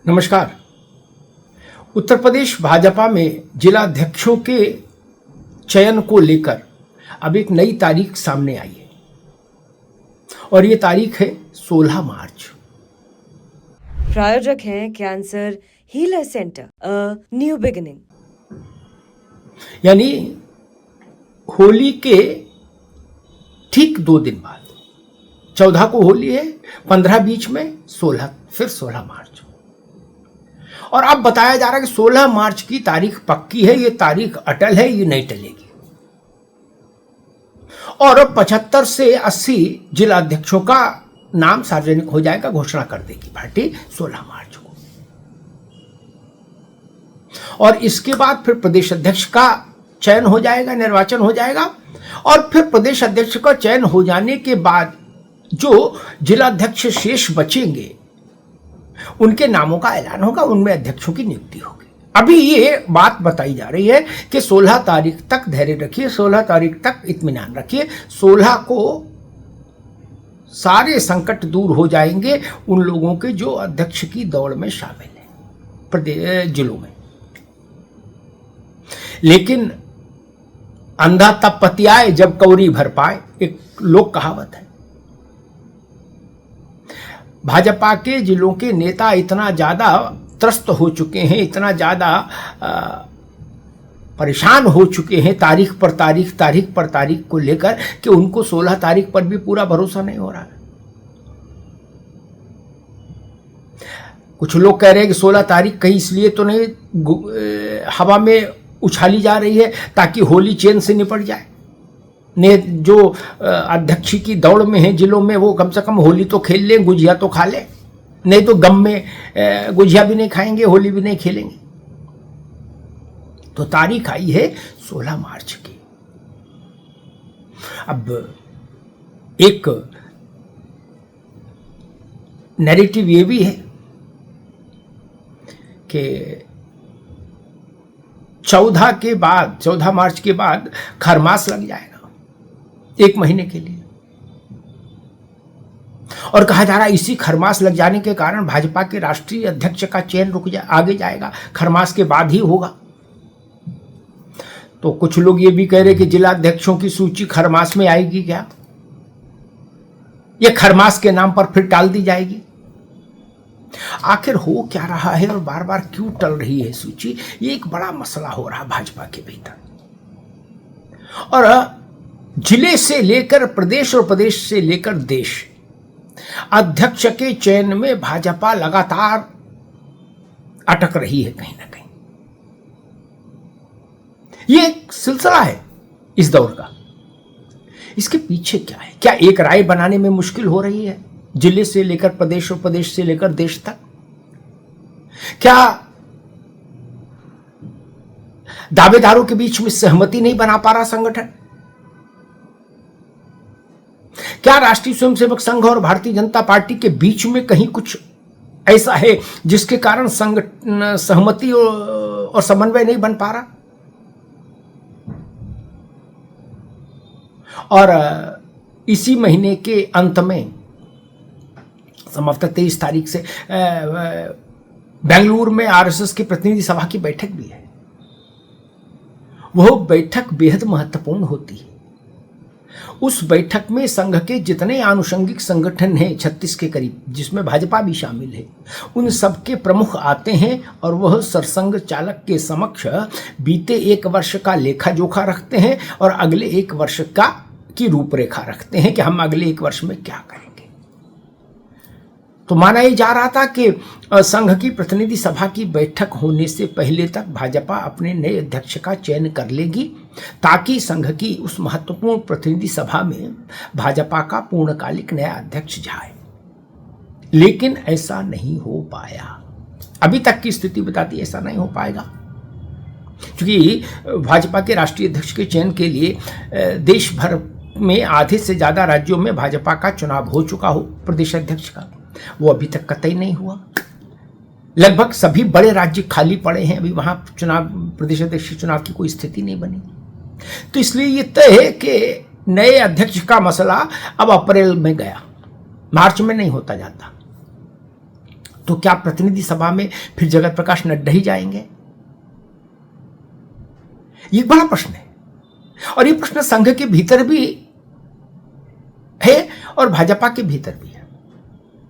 नमस्कार। उत्तर प्रदेश भाजपा में जिलाध्यक्षों के चयन को लेकर अब एक नई तारीख सामने आई है और ये तारीख है 16 मार्च। प्रायोजक हैं cancer healer centre, a new beginning. यानी होली के ठीक 2 दिन बाद 14 को होली है, 15 बीच में 16, फिर 16 मार्च। और अब बताया जा रहा है कि 16 मार्च की तारीख पक्की है, ये तारीख अटल है, ये नहीं टलेगी। और 75 से 80 जिलाध्यक्षों का नाम सार्वजनिक हो जाएगा, घोषणा कर देगी पार्टी 16 मार्च को। और इसके बाद फिर प्रदेश अध्यक्ष का चयन हो जाएगा, निर्वाचन हो जाएगा। और फिर प्रदेश अध्यक्ष का चयन हो जाने के बाद जो जिलाध्यक्ष शेष बचेंगे उनके नामों का ऐलान होगा, उनमें अध्यक्षों की नियुक्ति होगी। अभी ये बात बताई जा रही है कि 16 तारीख तक धैर्य रखिए, 16 तारीख तक इत्मीनान रखिए। 16 को सारे संकट दूर हो जाएंगे उन लोगों के जो अध्यक्ष की दौड़ में शामिल हैं जिलों में। लेकिन अंधा तब पतियाए जब कौड़ी भर पाए, एक लोक कहावत है। भाजपा के जिलों के नेता इतना ज्यादा त्रस्त हो चुके हैं, इतना ज्यादा परेशान हो चुके हैं तारीख पर तारीख को लेकर कि उनको 16 तारीख पर भी पूरा भरोसा नहीं हो रहा। कुछ लोग कह रहे हैं कि 16 तारीख कहीं इसलिए तो नहीं हवा में उछाली जा रही है ताकि होली चैन से निपट जाए। ने जो अध्यक्ष की दौड़ में है जिलों में, वो कम से कम होली तो खेल लें, गुजिया तो खा लें, नहीं तो गम में गुजिया भी नहीं खाएंगे, होली भी नहीं खेलेंगे। तो तारीख आई है 16 मार्च की। अब एक नैरेटिव ये भी है कि 14 मार्च के बाद खरमास लग जाएगा 1 महीने के लिए। और कहा जा रहा है इसी खरमास लग जाने के कारण भाजपा के राष्ट्रीय अध्यक्ष का चयन आगे जाएगा, खरमास के बाद ही होगा। तो कुछ लोग ये भी कह रहे कि जिला अध्यक्षों की सूची खरमास में आएगी क्या, ये खरमास के नाम पर फिर टाल दी जाएगी। आखिर हो क्या रहा है और बार बार क्यों टल रही है सूची, ये एक बड़ा मसला हो रहा भाजपा के भीतर। और जिले से लेकर प्रदेश और प्रदेश से लेकर देश, अध्यक्ष के चयन में भाजपा लगातार अटक रही है कहीं ना कहीं। यह एक सिलसिला है इस दौर का। इसके पीछे क्या है? क्या एक राय बनाने में मुश्किल हो रही है जिले से लेकर प्रदेश और प्रदेश से लेकर देश तक? क्या दावेदारों के बीच में सहमति नहीं बना पा रहा संगठन? क्या राष्ट्रीय स्वयंसेवक संघ और भारतीय जनता पार्टी के बीच में कहीं कुछ ऐसा है जिसके कारण सहमति और समन्वय नहीं बन पा रहा? और इसी महीने के अंत में संभवतः 23 तारीख से बेंगलुरु में आरएसएस की प्रतिनिधि सभा की बैठक भी है। वह बैठक बेहद महत्वपूर्ण होती है। उस बैठक में संघ के जितने आनुषंगिक संगठन हैं 36 के करीब, जिसमें भाजपा भी शामिल है, उन सबके प्रमुख आते हैं और वह सरसंघ चालक के समक्ष बीते 1 वर्ष का लेखा जोखा रखते हैं और अगले 1 वर्ष की रूपरेखा रखते हैं कि हम अगले 1 वर्ष में क्या करेंगे। तो माना यह जा रहा था कि संघ की प्रतिनिधि सभा की बैठक होने से पहले तक भाजपा अपने नए अध्यक्ष का चयन कर लेगी ताकि संघ की उस महत्वपूर्ण प्रतिनिधि सभा में भाजपा का पूर्णकालिक नया अध्यक्ष जाए। लेकिन ऐसा नहीं हो पाया। अभी तक की स्थिति बताती है ऐसा नहीं हो पाएगा, क्योंकि भाजपा के राष्ट्रीय अध्यक्ष के चयन के लिए देश भर में आधे से ज्यादा राज्यों में भाजपा का चुनाव हो चुका हो प्रदेश अध्यक्ष का, वो अभी तक कतई नहीं हुआ। लगभग सभी बड़े राज्य खाली पड़े हैं, अभी वहां प्रदेश अध्यक्ष चुनाव की कोई स्थिति नहीं बनी। तो इसलिए ये तय है कि नए अध्यक्ष का मसला अब अप्रैल में गया, मार्च में नहीं होता जाता। तो क्या प्रतिनिधि सभा में फिर जगत प्रकाश नड्डा ही जाएंगे? ये एक बड़ा प्रश्न है, और ये प्रश्न संघ के भीतर भी है और भाजपा के भीतर भी है।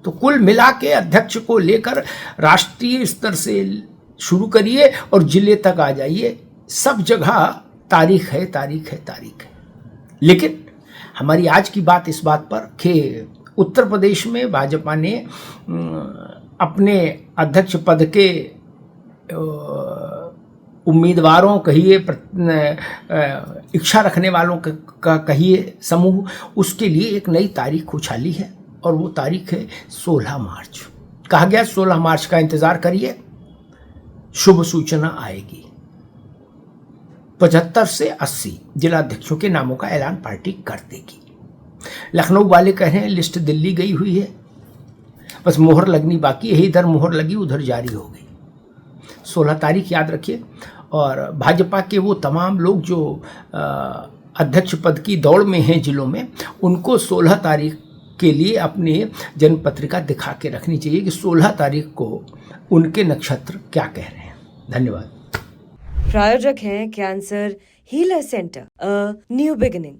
तो कुल मिला के अध्यक्ष को लेकर राष्ट्रीय स्तर से शुरू करिए और जिले तक आ जाइए, सब जगह तारीख है, तारीख है, तारीख है। लेकिन हमारी आज की बात इस बात पर कि उत्तर प्रदेश में भाजपा ने अपने अध्यक्ष पद के उम्मीदवारों कहिए, इच्छा रखने वालों का कहिए समूह, उसके लिए एक नई तारीख उछाली है, और वो तारीख है 16 मार्च। कहा गया 16 मार्च का इंतजार करिए, शुभ सूचना आएगी। 75 से 80 जिलाध्यक्षों के नामों का ऐलान पार्टी कर देगी। लखनऊ वाले कह रहे हैं लिस्ट दिल्ली गई हुई है, बस मोहर लगनी बाकी है, इधर मोहर लगी उधर जारी हो गई। 16 तारीख याद रखिए। और भाजपा के वो तमाम लोग जो अध्यक्ष पद की दौड़ में हैं जिलों में, उनको 16 तारीख के लिए अपनी जनपत्रिका दिखा के रखनी चाहिए कि 16 तारीख को उनके नक्षत्र क्या कह रहे हैं। धन्यवाद। प्रायोजक हैं cancer healer centre, a new beginning.